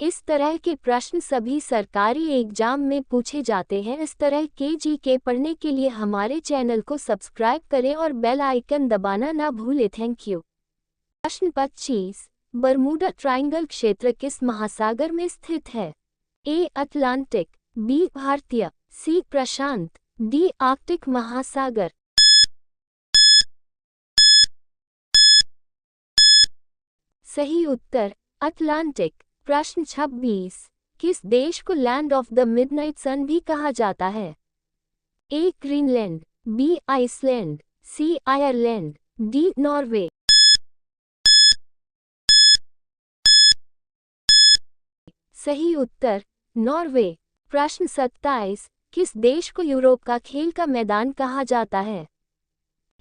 इस तरह के प्रश्न सभी सरकारी एग्जाम में पूछे जाते हैं। इस तरह के जीके पढ़ने के लिए हमारे चैनल को सब्सक्राइब करें और बेल आइकन दबाना ना भूलें। Thank you. प्रश्न 25। बरमूडा ट्रायंगल क्षेत्र किस महासागर में स्थित है? ए अटलांटिक, बी भारतीय, सी प्रशांत, डी आर्कटिक महासागर। सही उत्तर अटलांटिक। प्रश्न 26। किस देश को लैंड ऑफ द मिडनाइट सन भी कहा जाता है? ए ग्रीनलैंड, बी आइसलैंड, सी आयरलैंड, डी नॉर्वे। सही उत्तर नॉर्वे। प्रश्न 27। किस देश को यूरोप का खेल का मैदान कहा जाता है?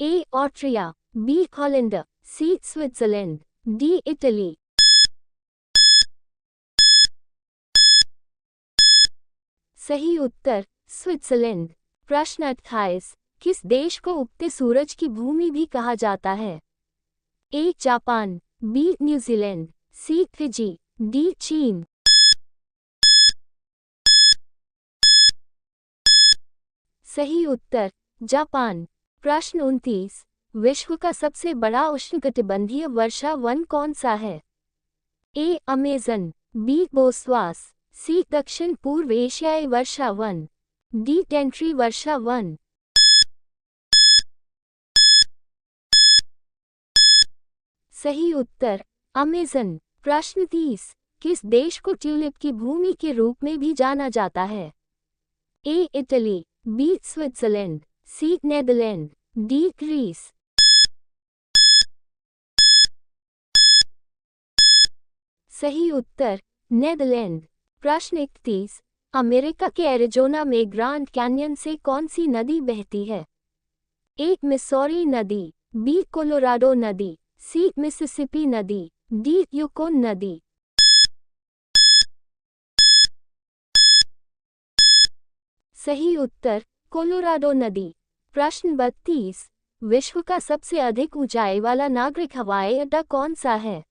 ए ऑस्ट्रिया, बी हॉलैंड, सी स्विट्जरलैंड, डी इटली। सही उत्तर स्विट्जरलैंड। प्रश्न 28। किस देश को उगते सूरज की भूमि भी कहा जाता है? A Japan, B New Zealand, C Fiji, D चीन। सही उत्तर जापान। प्रश्न 29। विश्व का सबसे बड़ा उष्णकटिबंधीय वर्षा वन कौन सा है? ए अमेज़न, बी बोस्वास, सी दक्षिण पूर्व एशियाई वर्षा वन, डी टेंट्री वर्षा वन। सही उत्तर अमेज़न। प्रश्न 30। किस देश को ट्यूलिप की भूमि के रूप में भी जाना जाता है? A Italy, B Switzerland, C Netherland, D Greece. सही उत्तर नेदरलैंड। प्रश्न 31। अमेरिका के एरिज़ोना में ग्रांड कैन्यन से कौन सी नदी बहती है? ए मिसौरी नदी, बी कोलोराडो नदी, सी मिसिसिपी नदी, डी यूकोन नदी। सही उत्तर कोलोराडो नदी। प्रश्न 32। विश्व का सबसे अधिक ऊंचाई वाला नागरिक हवाई अड्डा कौन सा है?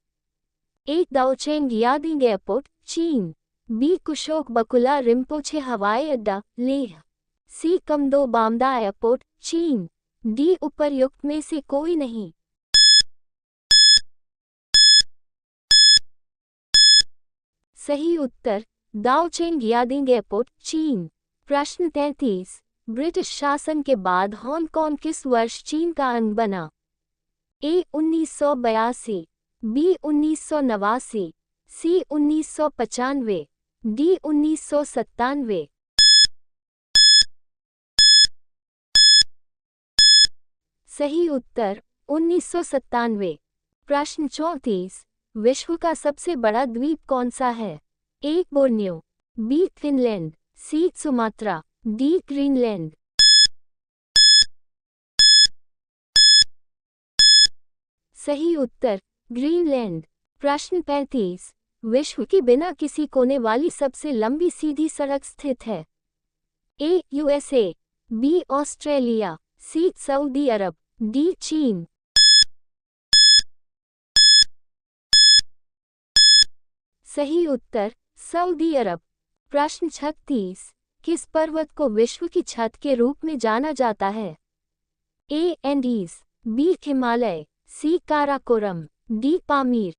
ए दाओचेंग यादिंग एयरपोर्ट, चीन, बी कुशोक बकुला रिम्पोचे हवाई अड्डा, लेह, सी कमदो बामदा एयरपोर्ट, चीन, डी उपर्युक्त में से कोई नहीं। सही उत्तर दाओचेंग यादिंग एयरपोर्ट, चीन। प्रश्न 33। ब्रिटिश शासन के बाद हांगकांग किस वर्ष चीन का अंग बना? ए 1982, बी 1989, सी 1995, डी 1997। सही उत्तर 1997। प्रश्न 34। विश्व का सबसे बड़ा द्वीप कौन सा है? ए बोर्नियो, बी फिनलैंड, सी सुमात्रा, डी ग्रीनलैंड। सही उत्तर ग्रीनलैंड। प्रश्न 35। विश्व की बिना किसी कोने वाली सबसे लंबी सीधी सड़क स्थित है? A USA, B Australia, C सऊदी अरब, डी चीन। सही उत्तर सऊदी अरब। प्रश्न 36। किस पर्वत को विश्व की छत के रूप में जाना जाता है? ए एंडीज, बी हिमालय, सी काराकोरम, डी पामीर।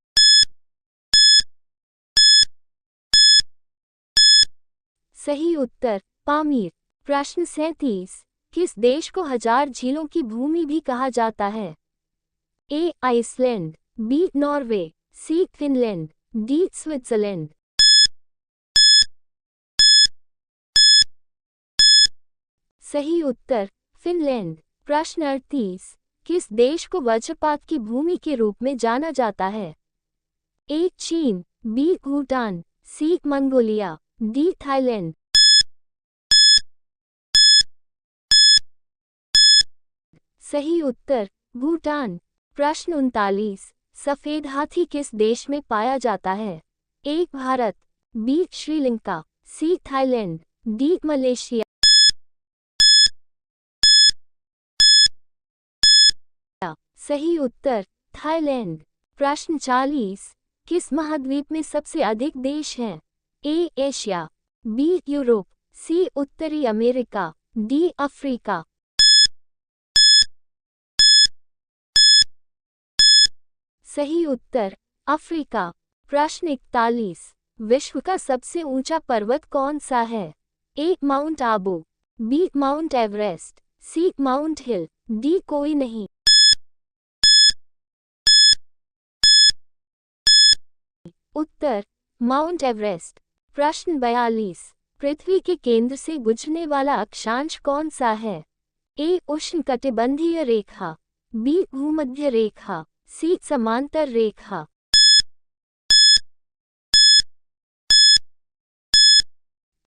सही उत्तर पामीर। प्रश्न 37। किस देश को 1000 झीलों की भूमि भी कहा जाता है? ए आइसलैंड, बी नॉर्वे, सी फिनलैंड, डी स्विट्जरलैंड। सही उत्तर फिनलैंड। प्रश्न 38। किस देश को वज्रपात की भूमि के रूप में जाना जाता है? ए चीन, बी भूटान, सी मंगोलिया, डी थाईलैंड। सही उत्तर भूटान। प्रश्न 39। सफेद हाथी किस देश में पाया जाता है? A Bharat, B Sri Lanka, C Thailand, D Malaysia. सही उत्तर थाईलैंड। प्रश्न 40। किस महाद्वीप में सबसे अधिक देश हैं? ए एशिया, बी यूरोप, सी उत्तरी अमेरिका, डी अफ्रीका। सही उत्तर अफ्रीका। प्रश्न 41। विश्व का सबसे ऊंचा पर्वत कौन सा है? A Mount Abu, B Mount Everest, C Mount Hill, D कोई नहीं। उत्तर माउंट एवरेस्ट। प्रश्न 42। पृथ्वी के केंद्र से गुजरने वाला अक्षांश कौन सा है? ए उष्णकटिबंधीय रेखा, बी भूमध्य रेखा, सी समांतर रेखा।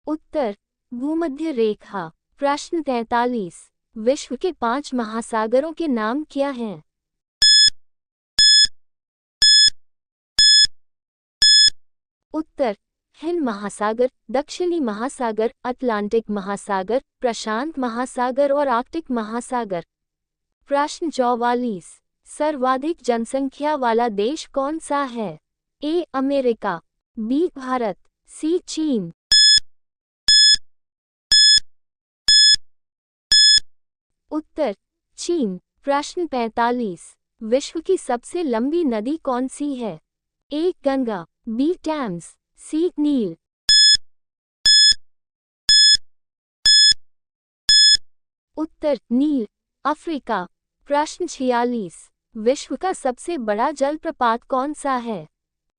उत्तर भूमध्य रेखा। प्रश्न 43। विश्व के 5 महासागरों के नाम क्या हैं? उत्तर हिंद महासागर, दक्षिणी महासागर, अटलांटिक महासागर, प्रशांत महासागर और आर्कटिक महासागर। प्रश्न 44। सर्वाधिक जनसंख्या वाला देश कौन सा है? ए अमेरिका, बी भारत, सी चीन। उत्तर चीन। प्रश्न 45। विश्व की सबसे लंबी नदी कौन सी है? ए गंगा, बी टेम्स, सी नील। उत्तर नील। अफ्रीका। प्रश्न 46। विश्व का सबसे बड़ा जलप्रपात कौन सा है?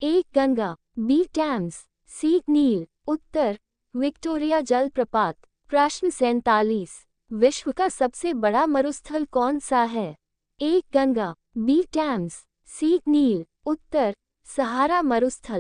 ए गंगा, बी टेम्स, सी नील। उत्तर विक्टोरिया जलप्रपात। प्रश्न 47। विश्व का सबसे बड़ा मरुस्थल कौन सा है? ए गंगा, बी टेम्स, सी नील। उत्तर सहारा मरुस्थल।